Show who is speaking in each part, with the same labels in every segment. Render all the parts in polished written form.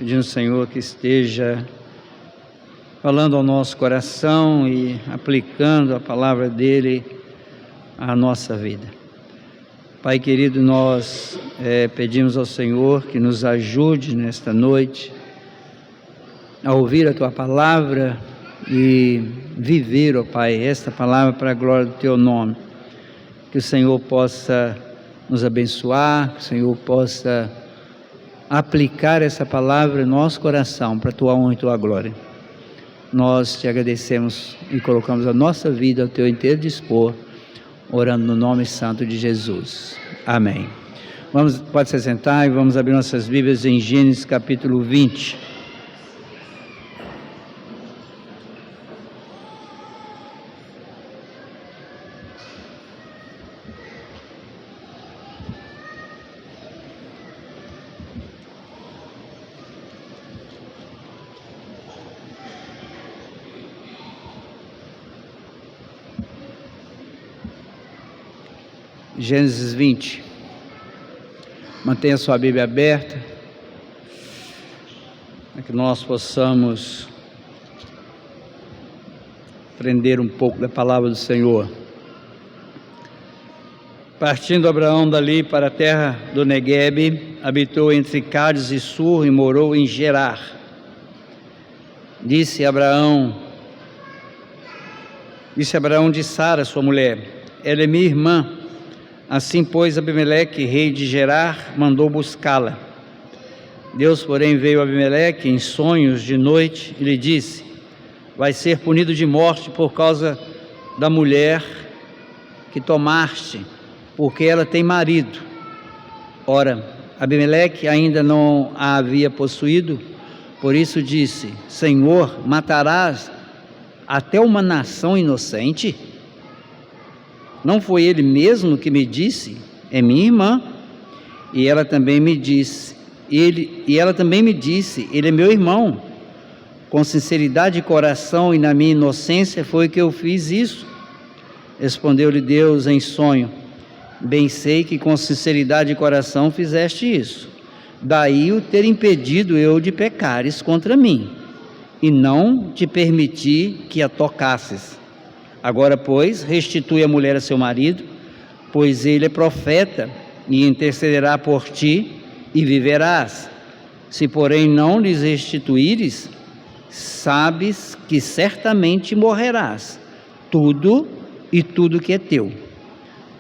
Speaker 1: pedindo ao Senhor que esteja falando ao nosso coração e aplicando a palavra dele à nossa vida. Pai querido, nós pedimos ao Senhor que nos ajude nesta noite a ouvir a Tua palavra e viver, ó Pai, esta palavra para a glória do Teu nome. Que o Senhor possa nos abençoar, que o Senhor possa aplicar essa palavra em nosso coração para a Tua honra e Tua glória. Nós te agradecemos e colocamos a nossa vida ao Teu inteiro dispor, orando no nome santo de Jesus. Amém. Pode se sentar e vamos abrir nossas Bíblias em Gênesis capítulo 20. Gênesis 20. Mantenha sua Bíblia aberta, para que nós possamos aprender um pouco da palavra do Senhor. Partindo Abraão dali para a terra do Neguebe, habitou entre Cádiz e Sur e morou em Gerar. Disse Abraão de Sara, sua mulher: ela é minha irmã. Assim, pois, Abimeleque, rei de Gerar, mandou buscá-la. Deus, porém, veio a Abimeleque em sonhos de noite e lhe disse: vai ser punido de morte por causa da mulher que tomaste, porque ela tem marido. Ora, Abimeleque ainda não a havia possuído, por isso disse: Senhor, matarás até uma nação inocente? Não foi ele mesmo que me disse: é minha irmã? E ela também me disse: ele é meu irmão. Com sinceridade de coração e na minha inocência foi que eu fiz isso. Respondeu-lhe Deus em sonho: bem sei que com sinceridade de coração fizeste isso. Daí o ter impedido eu de pecares contra mim, e não te permiti que a tocasses. Agora, pois, restitui a mulher a seu marido, pois ele é profeta, e intercederá por ti, e viverás. Se, porém, não lhes restituíres, sabes que certamente morrerás, tudo que é teu.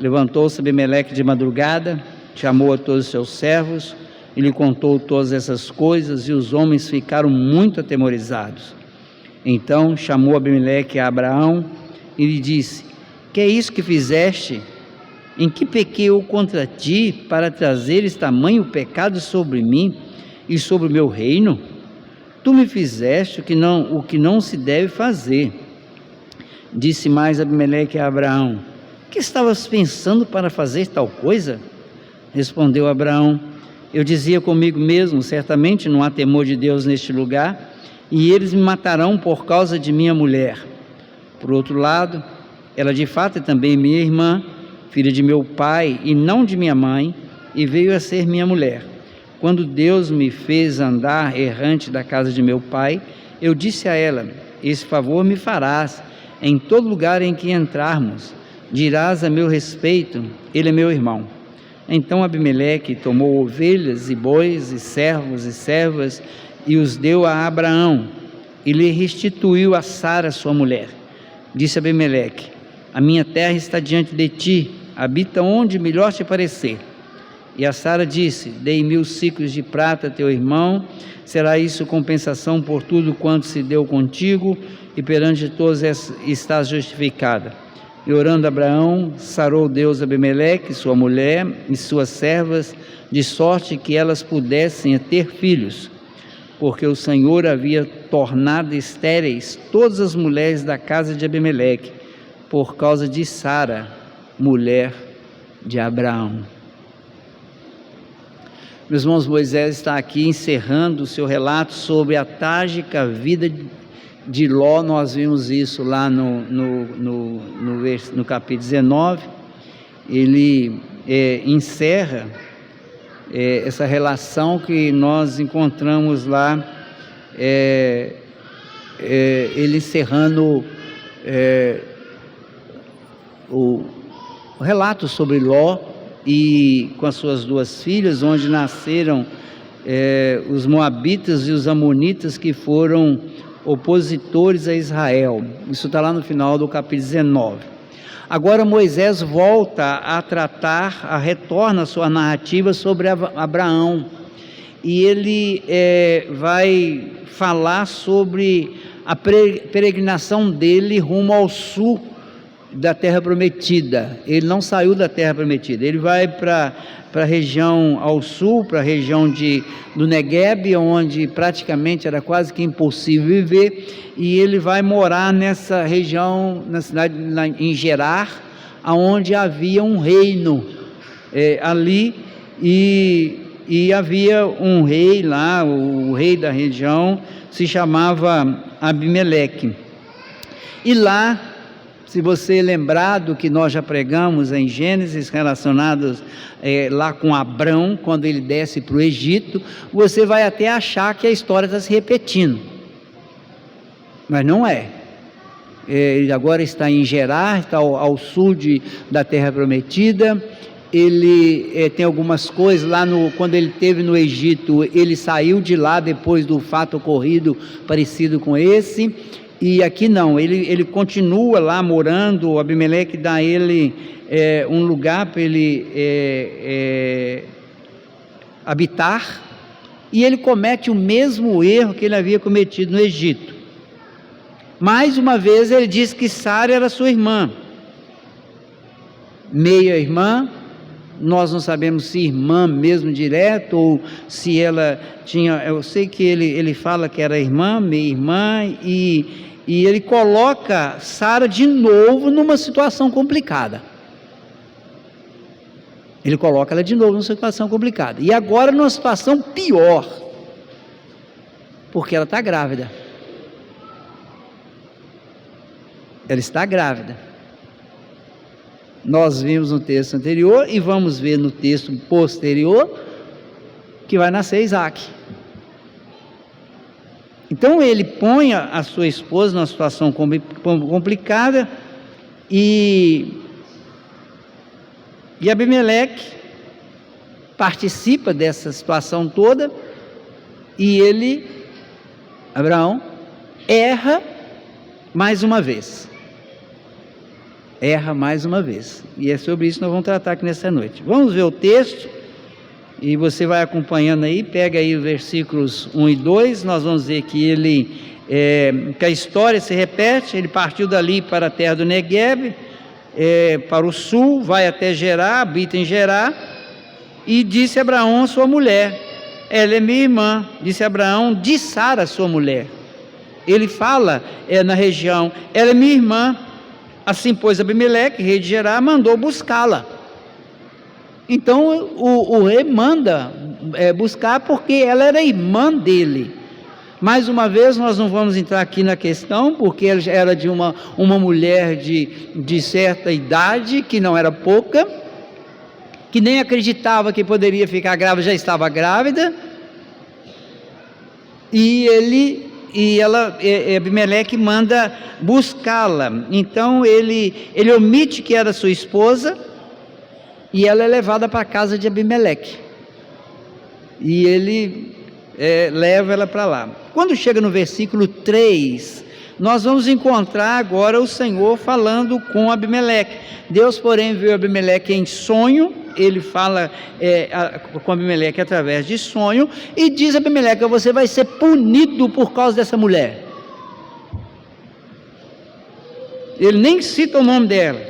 Speaker 1: Levantou-se Abimeleque de madrugada, chamou a todos os seus servos, e lhe contou todas essas coisas, e os homens ficaram muito atemorizados. Então chamou Abimeleque a Abraão, e lhe disse: que é isso que fizeste? Em que pequei eu contra ti, para trazeres tamanho pecado sobre mim e sobre o meu reino? Tu me fizeste o que não se deve fazer. Disse mais Abimeleque a Abraão: que estavas pensando para fazer tal coisa? Respondeu Abraão: eu dizia comigo mesmo, certamente não há temor de Deus neste lugar, e eles me matarão por causa de minha mulher. Por outro lado, ela de fato é também minha irmã, filha de meu pai e não de minha mãe, e veio a ser minha mulher. Quando Deus me fez andar errante da casa de meu pai, eu disse a ela: esse favor me farás, em todo lugar em que entrarmos, dirás a meu respeito: ele é meu irmão. Então Abimeleque tomou ovelhas e bois e servos e servas e os deu a Abraão, e lhe restituiu a Sara sua mulher. Disse Abimeleque: a minha terra está diante de ti, habita onde melhor te parecer. E a Sara disse: dei 1000 siclos de prata a teu irmão, será isso compensação por tudo quanto se deu contigo, e perante todos estás justificada. E orando Abraão, sarou Deus Abimeleque, sua mulher e suas servas, de sorte que elas pudessem ter filhos, porque o Senhor havia tornado estéreis todas as mulheres da casa de Abimeleque, por causa de Sara, mulher de Abraão. Meus irmãos, Moisés está aqui encerrando o seu relato sobre a trágica vida de Ló. Nós vimos isso lá no capítulo 19. Ele encerra essa relação que nós encontramos lá, ele encerrando o relato sobre Ló e com as suas duas filhas, onde nasceram os moabitas e os amonitas, que foram opositores a Israel. Isso está lá no final do capítulo 19. Agora Moisés volta a tratar, retorna a sua narrativa sobre Abraão, e ele vai falar sobre a peregrinação dele rumo ao sul da terra prometida. Ele não saiu da terra prometida, ele vai para a região ao sul, para a região do Negueb, onde praticamente era quase que impossível viver, e ele vai morar nessa região, na cidade em Gerar, onde havia um reino ali, e havia um rei lá, o rei da região se chamava Abimeleque. E lá, se você lembrar do que nós já pregamos em Gênesis, relacionados lá com Abrão, quando ele desce para o Egito, você vai até achar que a história está se repetindo, mas não é. Ele agora está em Gerar, está ao sul da terra prometida. Ele tem algumas coisas lá, quando ele esteve no Egito, ele saiu de lá depois do fato ocorrido parecido com esse. E aqui não, ele continua lá morando. O Abimeleque dá a ele um lugar para ele habitar, e ele comete o mesmo erro que ele havia cometido no Egito. Mais uma vez ele diz que Sara era sua irmã, meia-irmã. Nós não sabemos se irmã mesmo direto, ou se ela tinha, eu sei que ele fala que era irmã, meia-irmã, e ele coloca Sara de novo numa situação complicada. Ele coloca ela de novo numa situação complicada. E agora numa situação pior, porque ela está grávida. Ela está grávida. Nós vimos no texto anterior e vamos ver no texto posterior que vai nascer Isaac. Então ele põe a sua esposa numa situação complicada, e Abimeleque participa dessa situação toda, e Abraão, erra mais uma vez. E é sobre isso que nós vamos tratar aqui nessa noite. Vamos ver o texto, e você vai acompanhando aí. Pega aí os versículos 1 e 2, nós vamos ver que que a história se repete. Ele partiu dali para a terra do Negueb, para o sul, vai até Gerar, habita em Gerar, e disse Abraão, sua mulher, ela é minha irmã. Disse Abraão de Sara, sua mulher. Ele fala na região, ela é minha irmã. Assim, pois, Abimeleque, rei de Gerar, mandou buscá-la. Então o rei manda buscar, porque ela era irmã dele. Mais uma vez, nós não vamos entrar aqui na questão, porque ela era de uma mulher de certa idade, que não era pouca, que nem acreditava que poderia ficar grávida, já estava grávida. Abimeleque manda buscá-la. Então ele omite que era sua esposa, e ela é levada para a casa de Abimeleque, e ele leva ela para lá. Quando chega no versículo 3, nós vamos encontrar agora o Senhor falando com Abimeleque. Deus, porém, viu Abimeleque em sonho. Ele fala com Abimeleque através de sonho, e diz a Abimeleque: você vai ser punido por causa dessa mulher. Ele nem cita o nome dela.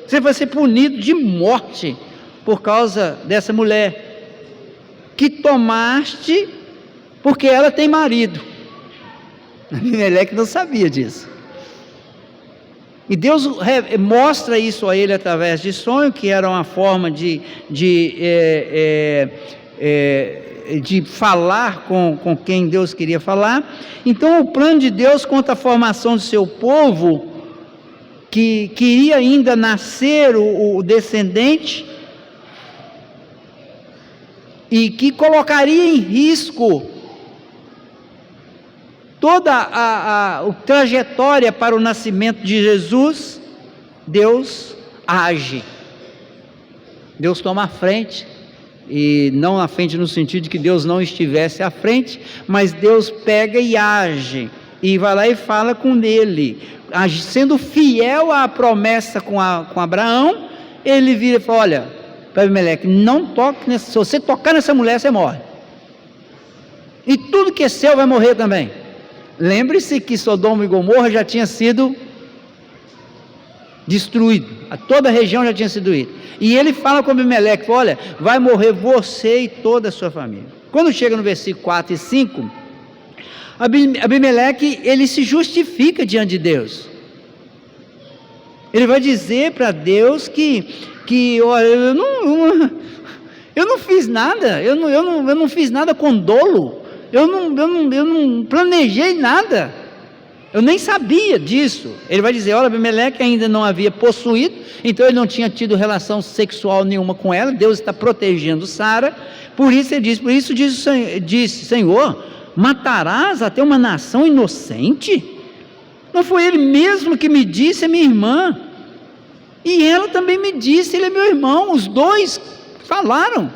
Speaker 1: Você vai ser punido de morte por causa dessa mulher que tomaste, porque ela tem marido. Abimeleque não sabia disso. E Deus mostra isso a ele através de sonho, que era uma forma de falar com quem Deus queria falar. Então o plano de Deus quanto à formação do seu povo, que iria ainda nascer o descendente, e que colocaria em risco toda a trajetória para o nascimento de Jesus, Deus age. Deus toma a frente, e não à frente no sentido de que Deus não estivesse à frente, mas Deus pega e age, e vai lá e fala com ele, sendo fiel à promessa com Abraão. Ele vira e fala: olha, para Abimeleque, não toque nessa, se você tocar nessa mulher, você morre, e tudo que é seu vai morrer também. Lembre-se que Sodoma e Gomorra já tinha sido destruído, toda a região já tinha sido destruída, e ele fala com Abimeleque: olha, vai morrer você e toda a sua família. Quando chega no versículo 4 e 5, Abimeleque, ele se justifica diante de Deus, ele vai dizer para Deus que olha, eu não fiz nada, eu não fiz nada com dolo, eu não planejei nada, eu nem sabia disso. Ele vai dizer: olha, Abimeleque ainda não havia possuído, então ele não tinha tido relação sexual nenhuma com ela, Deus está protegendo Sara, por isso ele disse: Senhor, matarás até uma nação inocente? Não foi ele mesmo que me disse, é minha irmã, e ela também me disse, ele é meu irmão, os dois falaram,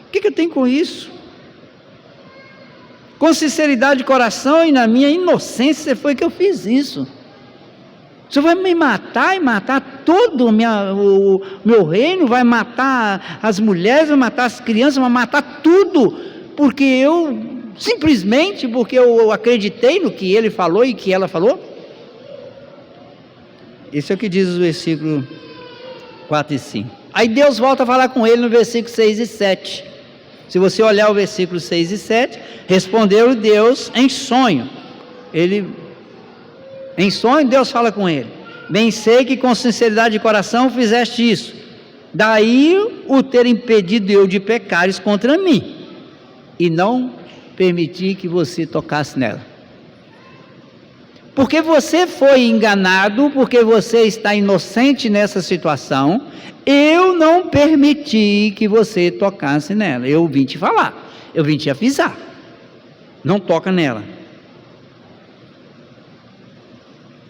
Speaker 1: o que eu tenho com isso? Com sinceridade de coração e na minha inocência foi que eu fiz isso. O Senhor vai me matar e matar todo o meu reino, vai matar as mulheres, vai matar as crianças, vai matar tudo, porque simplesmente porque eu acreditei no que ele falou e que ela falou? Isso é o que diz o versículo 4 e 5. Aí Deus volta a falar com ele no versículo 6 e 7. Se você olhar o versículo 6 e 7, respondeu Deus em sonho. Em sonho Deus fala com ele: bem sei que com sinceridade de coração fizeste isso, daí o ter impedido eu de pecares contra mim, e não permiti que você tocasse nela. Porque você foi enganado, porque você está inocente nessa situação, eu não permiti que você tocasse nela. Eu vim te falar, eu vim te avisar, não toca nela.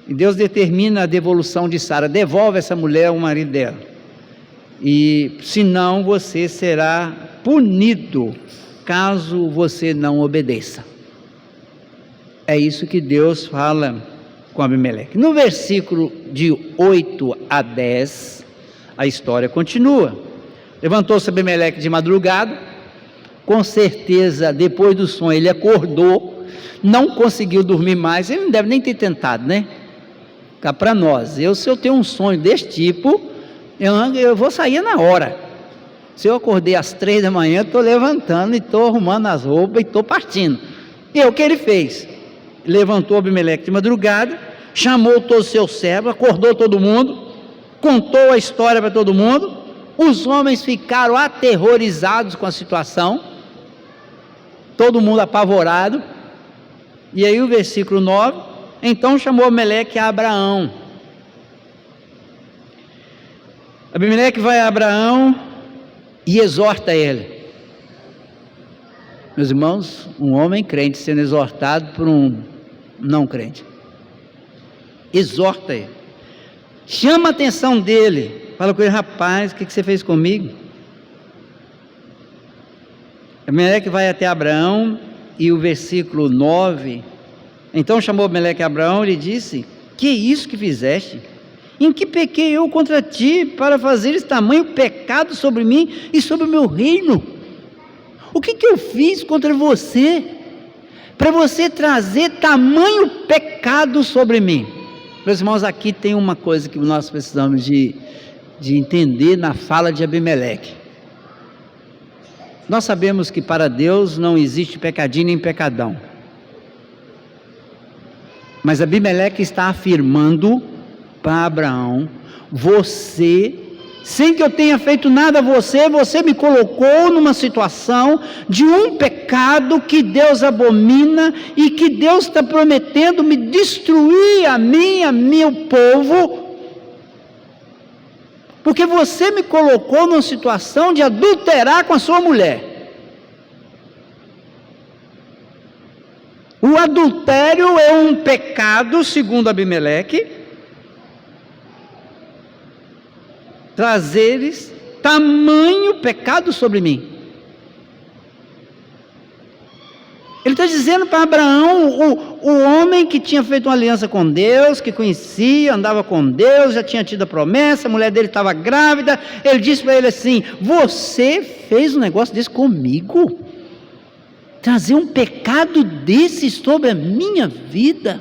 Speaker 1: E Deus determina a devolução de Sara: devolve essa mulher ao marido dela, e senão você será punido caso você não obedeça. É isso que Deus fala com Abimeleque. No versículo de 8 a 10, a história continua. Levantou-se Abimeleque de madrugada, com certeza depois do sonho ele acordou, não conseguiu dormir mais. Ele não deve nem ter tentado, né? Cá para nós, se eu tenho um sonho desse tipo, eu vou sair na hora. Se eu acordei às 3 da manhã, estou levantando e estou arrumando as roupas e estou partindo. E é o que ele fez. Levantou Abimeleque de madrugada, chamou todos os seus servos, acordou todo mundo, contou a história para todo mundo. Os homens ficaram aterrorizados com a situação, todo mundo apavorado. E aí o versículo 9: então chamou Abimeleque a Abraão. Abimeleque vai a Abraão e exorta ele. Meus irmãos, um homem crente sendo exortado por um não crente, exorta ele, chama a atenção dele, fala com ele: rapaz, o que você fez comigo? Abimeleque vai até Abraão, e o versículo 9: então chamou Abimeleque a Abraão e lhe disse: que é isso que fizeste? Em que pequei eu contra ti, para fazeres tamanho pecado sobre mim e sobre o meu reino? O que eu fiz contra você, para você trazer tamanho pecado sobre mim? Meus irmãos, aqui tem uma coisa que nós precisamos de entender na fala de Abimeleque. Nós sabemos que para Deus não existe pecadinho nem pecadão, mas Abimeleque está afirmando para Abraão: você, sem que eu tenha feito nada a você, você me colocou numa situação de um pecado que Deus abomina, e que Deus está prometendo me destruir a mim, a meu povo, porque você me colocou numa situação de adulterar com a sua mulher. O adultério é um pecado, segundo Abimeleque, trazeres tamanho pecado sobre mim. Ele está dizendo para Abraão, o homem que tinha feito uma aliança com Deus, que conhecia, andava com Deus, já tinha tido a promessa, a mulher dele estava grávida. Ele disse para ele assim: você fez um negócio desse comigo? Trazer um pecado desse sobre a minha vida?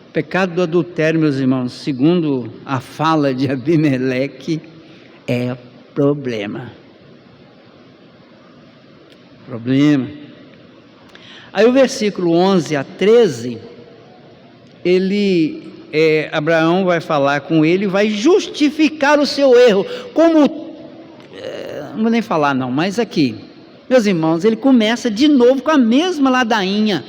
Speaker 1: O pecado do adultério, meus irmãos, segundo a fala de Abimeleque, é problema. Aí o versículo 11 a 13, Abraão vai falar com ele, vai justificar o seu erro, não vou nem falar não, mas aqui, meus irmãos, ele começa de novo com a mesma ladainha.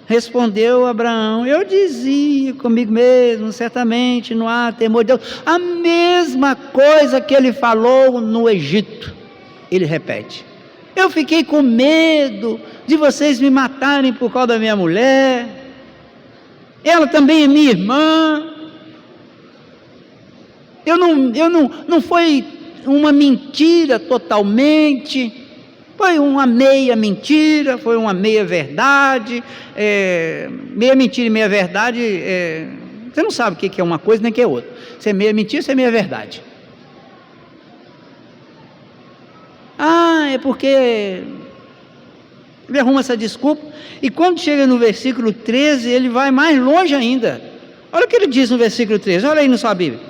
Speaker 1: Respondeu Abraão: eu dizia comigo mesmo, certamente não há temor de Deus. A mesma coisa que ele falou no Egito, ele repete: eu fiquei com medo de vocês me matarem por causa da minha mulher, ela também é minha irmã. Não foi uma mentira totalmente, foi uma meia mentira, foi uma meia verdade, meia mentira e meia verdade, você não sabe o que é uma coisa nem o que é outra, se é meia mentira, se é meia verdade. É porque ele arruma essa desculpa, e quando chega no versículo 13, ele vai mais longe ainda. Olha o que ele diz no versículo 13, olha aí na sua Bíblia: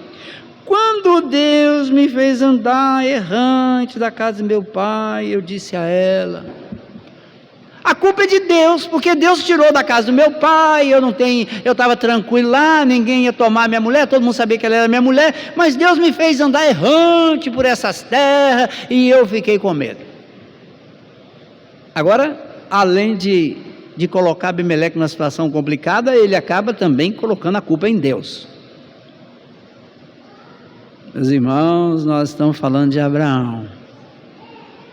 Speaker 1: quando Deus me fez andar errante da casa de meu pai, eu disse a ela, a culpa é de Deus, porque Deus tirou da casa do meu pai, eu estava tranquilo lá, ninguém ia tomar minha mulher, todo mundo sabia que ela era minha mulher, mas Deus me fez andar errante por essas terras, e eu fiquei com medo. Agora, além de colocar Abimeleque numa situação complicada, ele acaba também colocando a culpa em Deus. Meus irmãos, nós estamos falando de Abraão,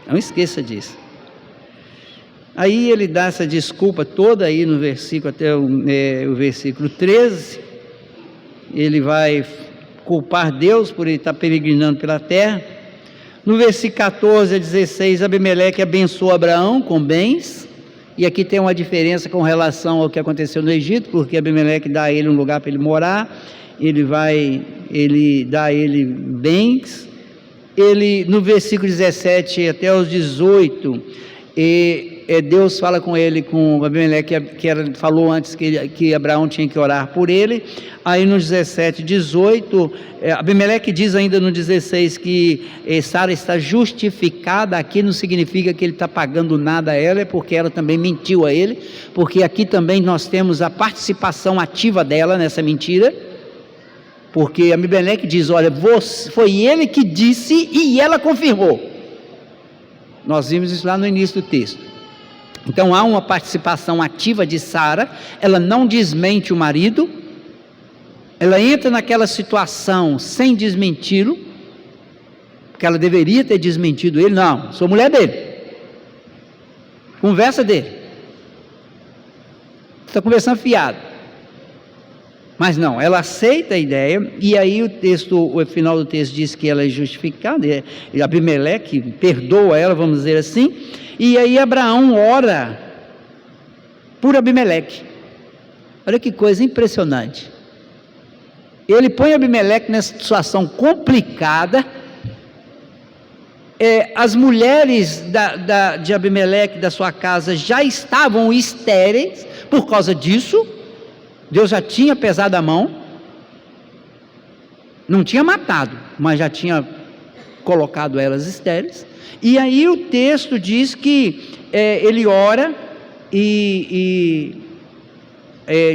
Speaker 1: não esqueça disso. Aí ele dá essa desculpa toda aí no versículo, até o versículo 13, ele vai culpar Deus por ele estar peregrinando pela terra. No versículo 14 a 16, Abimeleque abençoa Abraão com bens, e aqui tem uma diferença com relação ao que aconteceu no Egito, porque Abimeleque dá a ele um lugar para ele morar, ele dá a ele bens. No versículo 17 até os 18, Deus fala com ele, com Abimeleque, falou antes que Abraão tinha que orar por ele. Aí no 17, 18, Abimeleque diz ainda no 16 que Sara está justificada. Aqui não significa que ele está pagando nada a ela, é porque ela também mentiu a ele, porque aqui também nós temos a participação ativa dela nessa mentira, porque Abimeleque diz: olha, foi ele que disse e ela confirmou. Nós vimos isso lá no início do texto. Então há uma participação ativa de Sara, ela não desmente o marido, ela entra naquela situação sem desmenti-lo, porque ela deveria ter desmentido ele. Não, sou mulher dele, conversa dele, está conversando fiado. Mas não, ela aceita a ideia, e aí o final do texto diz que ela é justificada, e Abimeleque perdoa ela, vamos dizer assim, e aí Abraão ora por Abimeleque. Olha que coisa impressionante, ele põe Abimeleque nessa situação complicada. As mulheres de Abimeleque, da sua casa, já estavam estéreis por causa disso. Deus já tinha pesado a mão, não tinha matado, mas já tinha colocado elas estéreis. E aí o texto diz que ele ora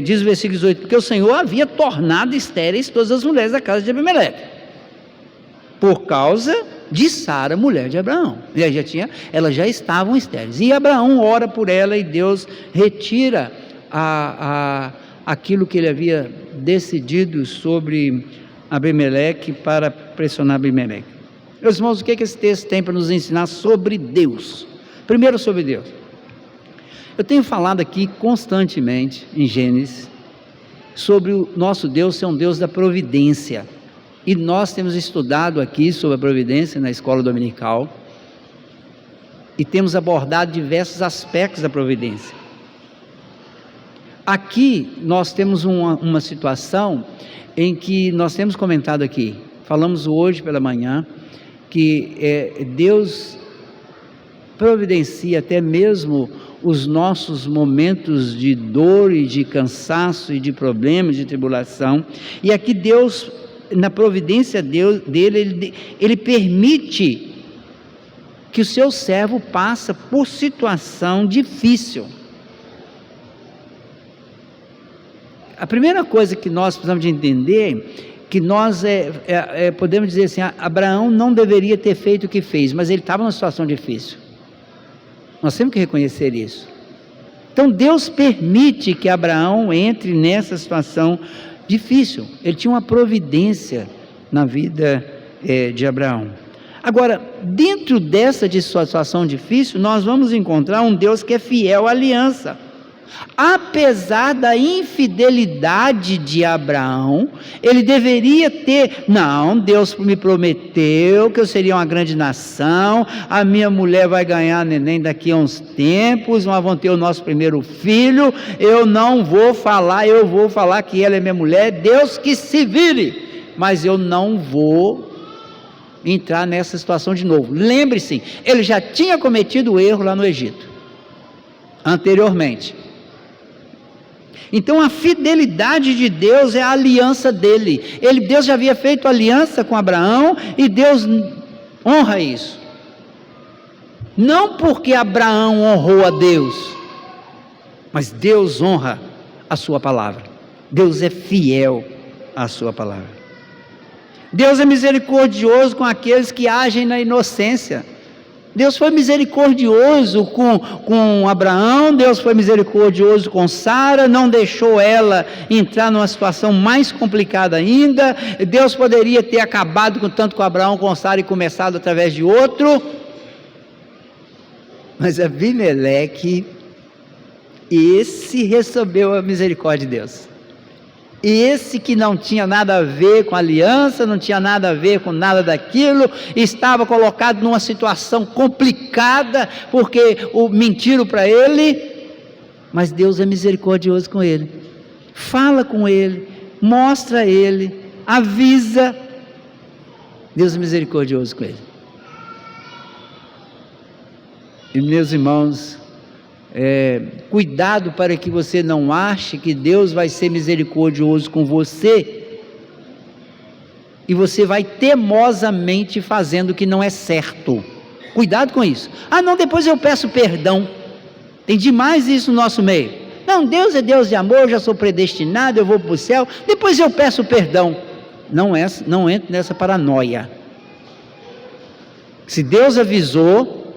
Speaker 1: diz o versículo 18, porque o Senhor havia tornado estéreis todas as mulheres da casa de Abimeleque, por causa de Sara, mulher de Abraão. Elas já estavam estéreis, e Abraão ora por ela, e Deus retira aquilo que ele havia decidido sobre Abimeleque para pressionar Abimeleque. Meus irmãos, o que esse texto tem para nos ensinar sobre Deus? Primeiro, sobre Deus. Eu tenho falado aqui constantemente, em Gênesis, sobre o nosso Deus ser um Deus da providência. E nós temos estudado aqui sobre a providência na escola dominical, e temos abordado diversos aspectos da providência. Aqui nós temos uma situação em que nós temos comentado aqui, falamos hoje pela manhã, que Deus providencia até mesmo os nossos momentos de dor e de cansaço e de problemas, de tribulação, e aqui Deus, na providência dele, ele permite que o seu servo passe por situação difícil. A primeira coisa que nós precisamos de entender, que nós podemos dizer assim, Abraão não deveria ter feito o que fez, mas ele estava numa situação difícil. Nós temos que reconhecer isso. Então Deus permite que Abraão entre nessa situação difícil. Ele tinha uma providência na vida de Abraão. Agora, dentro dessa situação difícil, nós vamos encontrar um Deus que é fiel à aliança. Apesar da infidelidade de Abraão, ele deveria ter, não, Deus me prometeu que eu seria uma grande nação, a minha mulher vai ganhar neném daqui a uns tempos, nós vamos ter o nosso primeiro filho, eu não vou falar, eu vou falar que ela é minha mulher, Deus que se vire, mas eu não vou entrar nessa situação de novo. Lembre-se, ele já tinha cometido o erro lá no Egito, anteriormente. Então a fidelidade de Deus é a aliança dele. Deus já havia feito aliança com Abraão e Deus honra isso. Não porque Abraão honrou a Deus, mas Deus honra a sua palavra. Deus é fiel à sua palavra. Deus é misericordioso com aqueles que agem na inocência. Deus foi misericordioso com Abraão, Deus foi misericordioso com Sara, não deixou ela entrar numa situação mais complicada ainda. Deus poderia ter acabado tanto com Abraão, com Sara e começado através de outro, mas Abimeleque, esse recebeu a misericórdia de Deus. Esse que não tinha nada a ver com a aliança, não tinha nada a ver com nada daquilo, estava colocado numa situação complicada, porque mentiram para ele, mas Deus é misericordioso com ele, fala com ele, mostra a ele, avisa. Deus é misericordioso com ele. E meus irmãos, cuidado para que você não ache que Deus vai ser misericordioso com você e você vai teimosamente fazendo o que não é certo. Cuidado com isso. Não, depois eu peço perdão. Tem demais isso no nosso meio. Não, Deus é Deus de amor, eu já sou predestinado, eu vou para o céu, depois eu peço perdão. Não entre nessa paranoia. Se Deus avisou,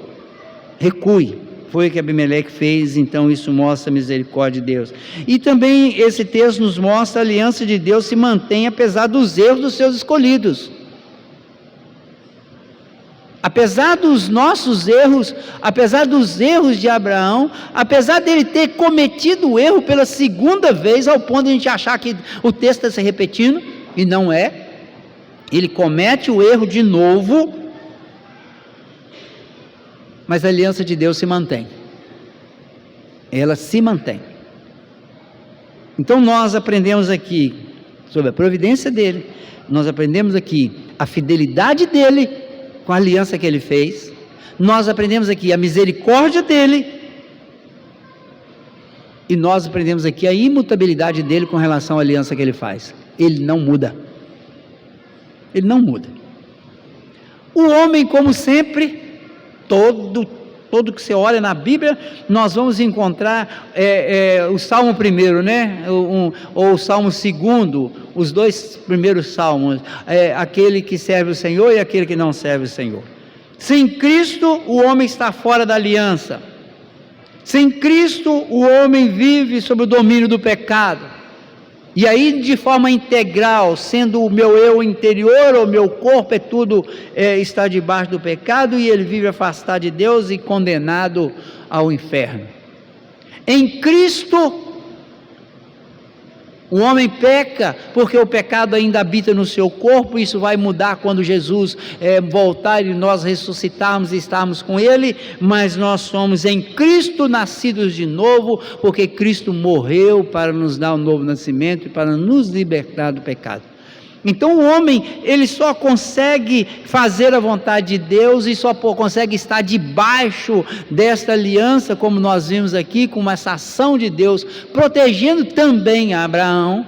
Speaker 1: recue. Foi o que Abimeleque fez, então isso mostra a misericórdia de Deus. E também esse texto nos mostra a aliança de Deus se mantém apesar dos erros dos seus escolhidos. Apesar dos nossos erros, apesar dos erros de Abraão, apesar dele ter cometido o erro pela segunda vez, ao ponto de a gente achar que o texto está se repetindo, e não é, ele comete o erro de novo, mas a aliança de Deus se mantém. Ela se mantém. Então nós aprendemos aqui sobre a providência dele, nós aprendemos aqui a fidelidade dele com a aliança que ele fez, nós aprendemos aqui a misericórdia dele, e nós aprendemos aqui a imutabilidade dele com relação à aliança que ele faz. Ele não muda. Ele não muda. O homem, como sempre, todo que você olha na Bíblia, nós vamos encontrar o Salmo 1, né? Ou o Salmo 2, os dois primeiros salmos, aquele que serve o Senhor e aquele que não serve o Senhor. Sem Cristo, o homem está fora da aliança. Sem Cristo, o homem vive sob o domínio do pecado. E aí, de forma integral, sendo o meu eu interior, o meu corpo, tudo está debaixo do pecado, e ele vive afastado de Deus e condenado ao inferno. Em Cristo, o homem peca, porque o pecado ainda habita no seu corpo. Isso vai mudar quando Jesus voltar e nós ressuscitarmos e estarmos com Ele, mas nós somos em Cristo nascidos de novo, porque Cristo morreu para nos dar um novo nascimento e para nos libertar do pecado. Então o homem, ele só consegue fazer a vontade de Deus e só consegue estar debaixo desta aliança, como nós vimos aqui, com essa ação de Deus, protegendo também a Abraão,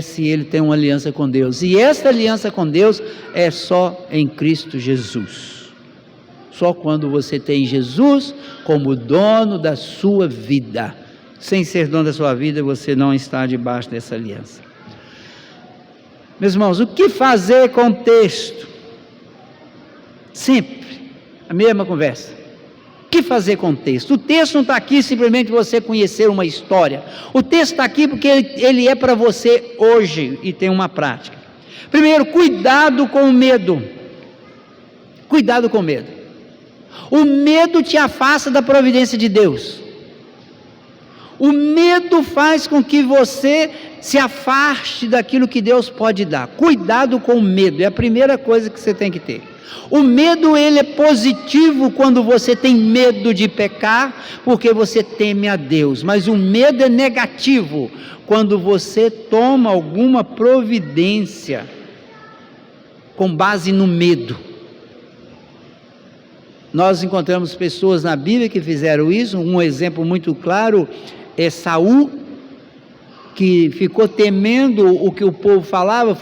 Speaker 1: se ele tem uma aliança com Deus. E esta aliança com Deus é só em Cristo Jesus. Só quando você tem Jesus como dono da sua vida. Sem ser dono da sua vida, você não está debaixo dessa aliança. Meus irmãos, o que fazer com o texto? Sempre a mesma conversa. O que fazer com o texto? O texto não está aqui simplesmente para você conhecer uma história. O texto está aqui porque ele é para você hoje e tem uma prática. Primeiro, cuidado com o medo. Cuidado com o medo. O medo te afasta da providência de Deus. O medo faz com que você se afaste daquilo que Deus pode dar. Cuidado com o medo, é a primeira coisa que você tem que ter. O medo, ele é positivo quando você tem medo de pecar, porque você teme a Deus. Mas o medo é negativo quando você toma alguma providência com base no medo. Nós encontramos pessoas na Bíblia que fizeram isso. Um exemplo muito claro é Saul, que ficou temendo o que o povo falava. O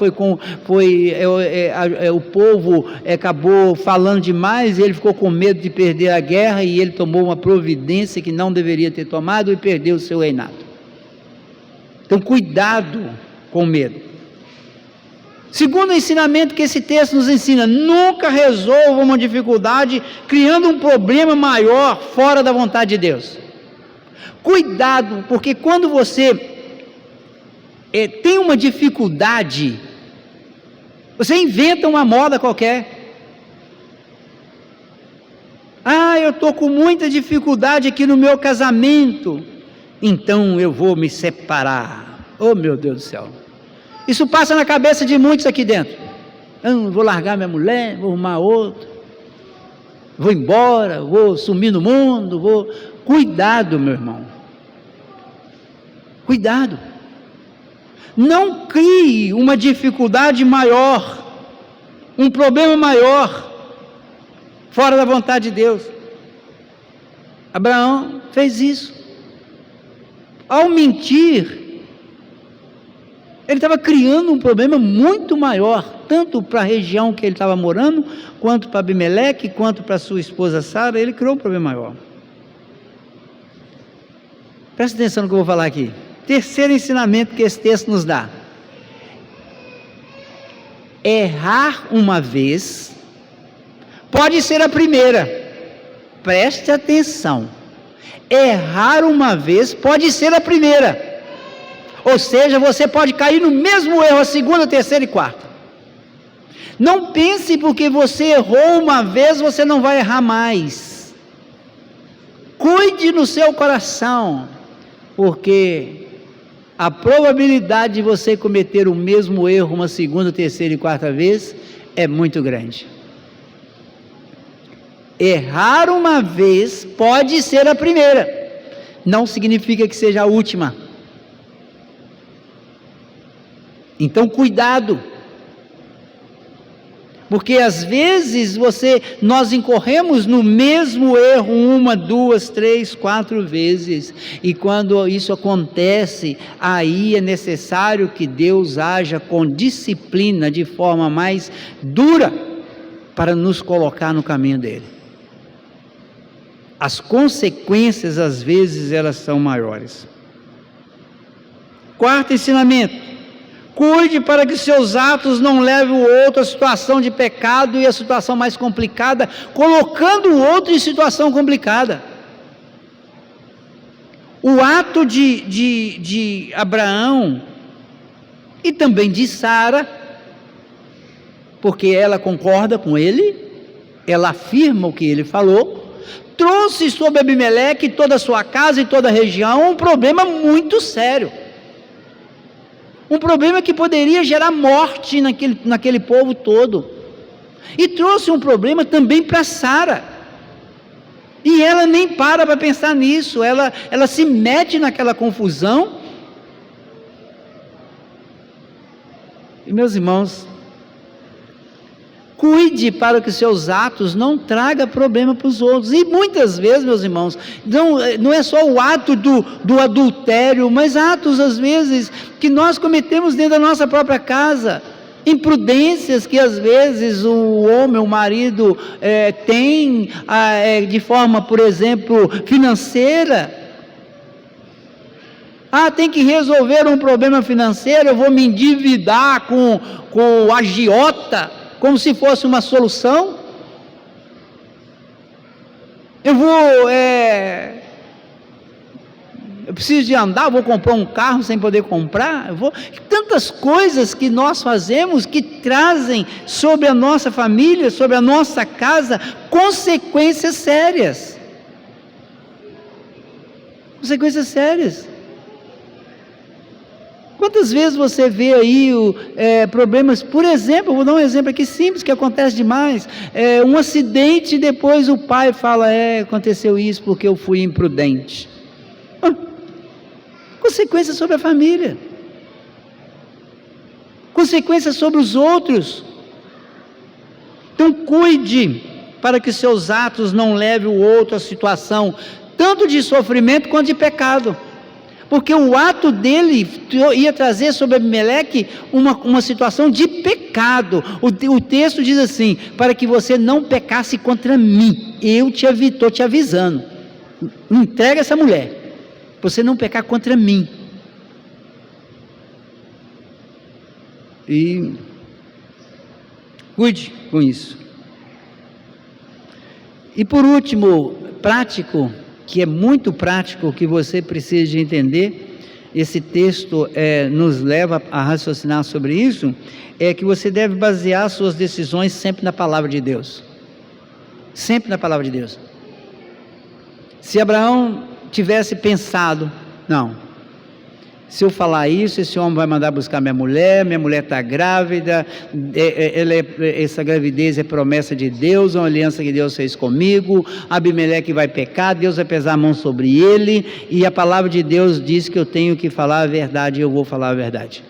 Speaker 1: povo acabou falando demais, ele ficou com medo de perder a guerra, e ele tomou uma providência que não deveria ter tomado e perdeu o seu reinado. Então cuidado com medo. Segundo ensinamento que esse texto nos ensina: nunca resolva uma dificuldade criando um problema maior fora da vontade de Deus. Cuidado, porque quando você tem uma dificuldade, você inventa uma moda qualquer. Eu estou com muita dificuldade aqui no meu casamento, então eu vou me separar. Oh, meu Deus do céu! Isso passa na cabeça de muitos aqui dentro. Eu vou largar minha mulher, vou arrumar outra, vou embora, vou sumir no mundo, Cuidado, meu irmão. Cuidado. Não crie uma dificuldade maior, um problema maior, fora da vontade de Deus. Abraão fez isso. Ao mentir, ele estava criando um problema muito maior, tanto para a região que ele estava morando, quanto para Abimeleque, quanto para sua esposa Sara. Ele criou um problema maior. Presta atenção no que eu vou falar aqui. Terceiro ensinamento que esse texto nos dá: errar uma vez pode ser a primeira. Preste atenção. Errar uma vez pode ser a primeira. Ou seja, você pode cair no mesmo erro a segunda, terceira e quarta. Não pense porque você errou uma vez, você não vai errar mais. Cuide no seu coração, porque a probabilidade de você cometer o mesmo erro uma segunda, terceira e quarta vez é muito grande. Errar uma vez pode ser a primeira, não significa que seja a última. Então cuidado, porque às vezes nós incorremos no mesmo erro 1, 2, 3, 4 vezes, e quando isso acontece, aí é necessário que Deus haja com disciplina, de forma mais dura, para nos colocar no caminho dele. As consequências, às vezes, elas são maiores. Quarto ensinamento: cuide para que seus atos não levem o outro à situação de pecado e a situação mais complicada, colocando o outro em situação complicada. O ato de Abraão e também de Sara, porque ela concorda com ele, ela afirma o que ele falou, trouxe sobre Abimeleque e toda a sua casa e toda a região um problema muito sério, um problema que poderia gerar morte naquele povo todo, e trouxe um problema também para Sara, e ela nem para pensar nisso, ela se mete naquela confusão. E meus irmãos, cuide para que seus atos não tragam problema para os outros. E muitas vezes, meus irmãos, não é só o ato do adultério, mas atos às vezes que nós cometemos dentro da nossa própria casa, imprudências que às vezes o homem, o marido tem de forma, por exemplo, financeira. Tem que resolver um problema financeiro, eu vou me endividar com o agiota, como se fosse uma solução. Eu preciso de andar, vou comprar um carro sem poder comprar, tantas coisas que nós fazemos que trazem sobre a nossa família, sobre a nossa casa, consequências sérias. Consequências sérias. Quantas vezes você vê aí problemas, por exemplo, vou dar um exemplo aqui simples que acontece demais, um acidente e depois o pai fala, aconteceu isso porque eu fui imprudente. Consequências sobre a família, consequências sobre os outros. Então cuide para que seus atos não levem o outro à situação, tanto de sofrimento quanto de pecado. Porque o ato dele ia trazer sobre Abimeleque uma situação de pecado. O texto diz assim, para que você não pecasse contra mim, eu estou te avisando, entrega essa mulher, para você não pecar contra mim. E cuide com isso. E por último, prático, que é muito prático, que você precisa de entender, esse texto nos leva a raciocinar sobre isso, é que você deve basear suas decisões sempre na palavra de Deus, sempre na palavra de Deus. Se Abraão tivesse pensado, não, se eu falar isso, esse homem vai mandar buscar minha mulher está grávida, essa gravidez é promessa de Deus, é uma aliança que Deus fez comigo, Abimeleque vai pecar, Deus vai pesar a mão sobre ele, e a palavra de Deus diz que eu tenho que falar a verdade, e eu vou falar a verdade.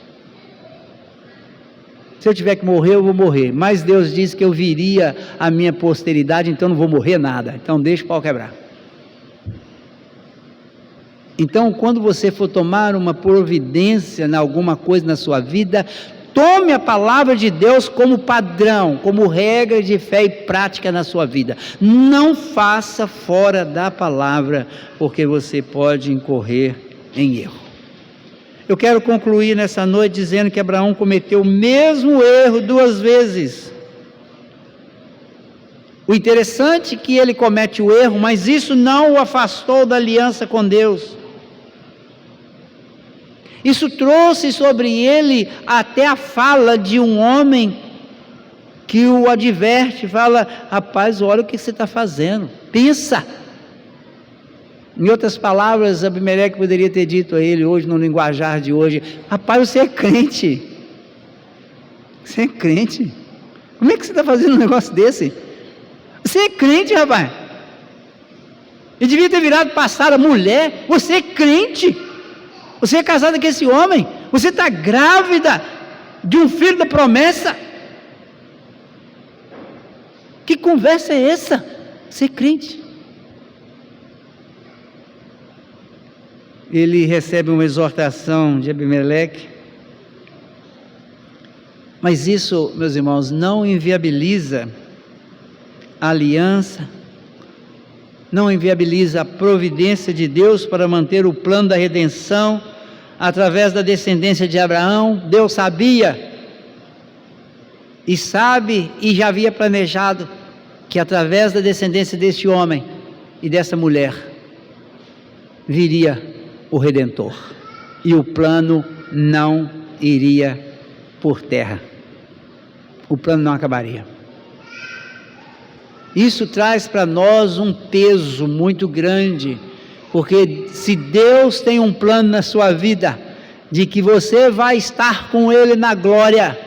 Speaker 1: Se eu tiver que morrer, eu vou morrer, mas Deus disse que eu viria a minha posteridade, então não vou morrer nada, então deixa o pau quebrar. Então, quando você for tomar uma providência em alguma coisa na sua vida, tome a palavra de Deus como padrão, como regra de fé e prática na sua vida. Não faça fora da palavra, porque você pode incorrer em erro. Eu quero concluir nessa noite dizendo que Abraão cometeu o mesmo erro 2 vezes. O interessante é que ele comete o erro, mas isso não o afastou da aliança com Deus. Isso trouxe sobre ele até a fala de um homem que o adverte, fala, rapaz, olha o que você está fazendo, pensa. Em outras palavras, Abimeleque poderia ter dito a ele hoje, no linguajar de hoje, rapaz, você é crente, como é que você está fazendo um negócio desse? Você é crente, rapaz, ele devia ter virado passar a mulher, você é crente, você é casada com esse homem, você está grávida de um filho da promessa, que conversa é essa? Ser crente. Ele recebe uma exortação de Abimeleque, mas isso, meus irmãos, não inviabiliza a aliança, não inviabiliza a providência de Deus para manter o plano da redenção através da descendência de Abraão. Deus sabia e sabe e já havia planejado que através da descendência deste homem e dessa mulher viria o Redentor, e o plano não iria por terra. O plano não acabaria. Isso traz para nós um peso muito grande, porque se Deus tem um plano na sua vida, de que você vai estar com Ele na glória,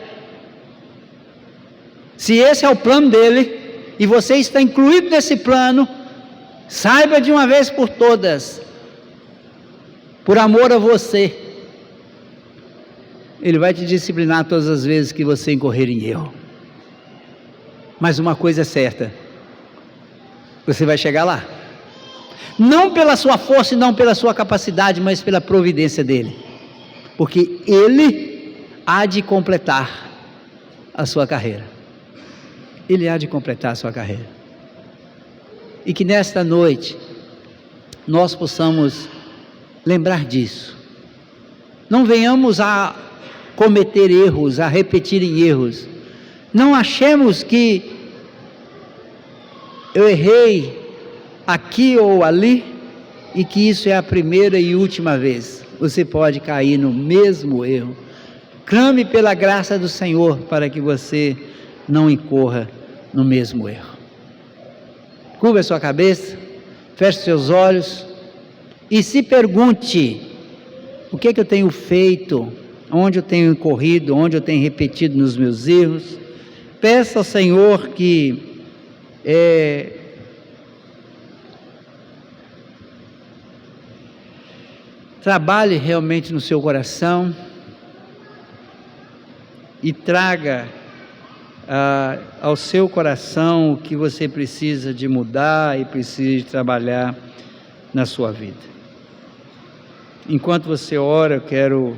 Speaker 1: se esse é o plano dele, e você está incluído nesse plano, saiba de uma vez por todas, por amor a você, Ele vai te disciplinar todas as vezes que você incorrer em erro. Mas uma coisa é certa, você vai chegar lá, não pela sua força e não pela sua capacidade, mas pela providência dEle, porque Ele há de completar a sua carreira. Ele há de completar a sua carreira. E que nesta noite nós possamos lembrar disso. Não venhamos a cometer erros, a repetir em erros. Não achemos que eu errei aqui ou ali e que isso é a primeira e última vez. Você pode cair no mesmo erro. Clame pela graça do Senhor para que você não incorra no mesmo erro. Curva a sua cabeça, feche seus olhos e se pergunte: o que é que eu tenho feito? Onde eu tenho incorrido? Onde eu tenho repetido nos meus erros? Peça ao Senhor que trabalhe realmente no seu coração e traga ao seu coração o que você precisa de mudar e precisa de trabalhar na sua vida. Enquanto você ora, eu quero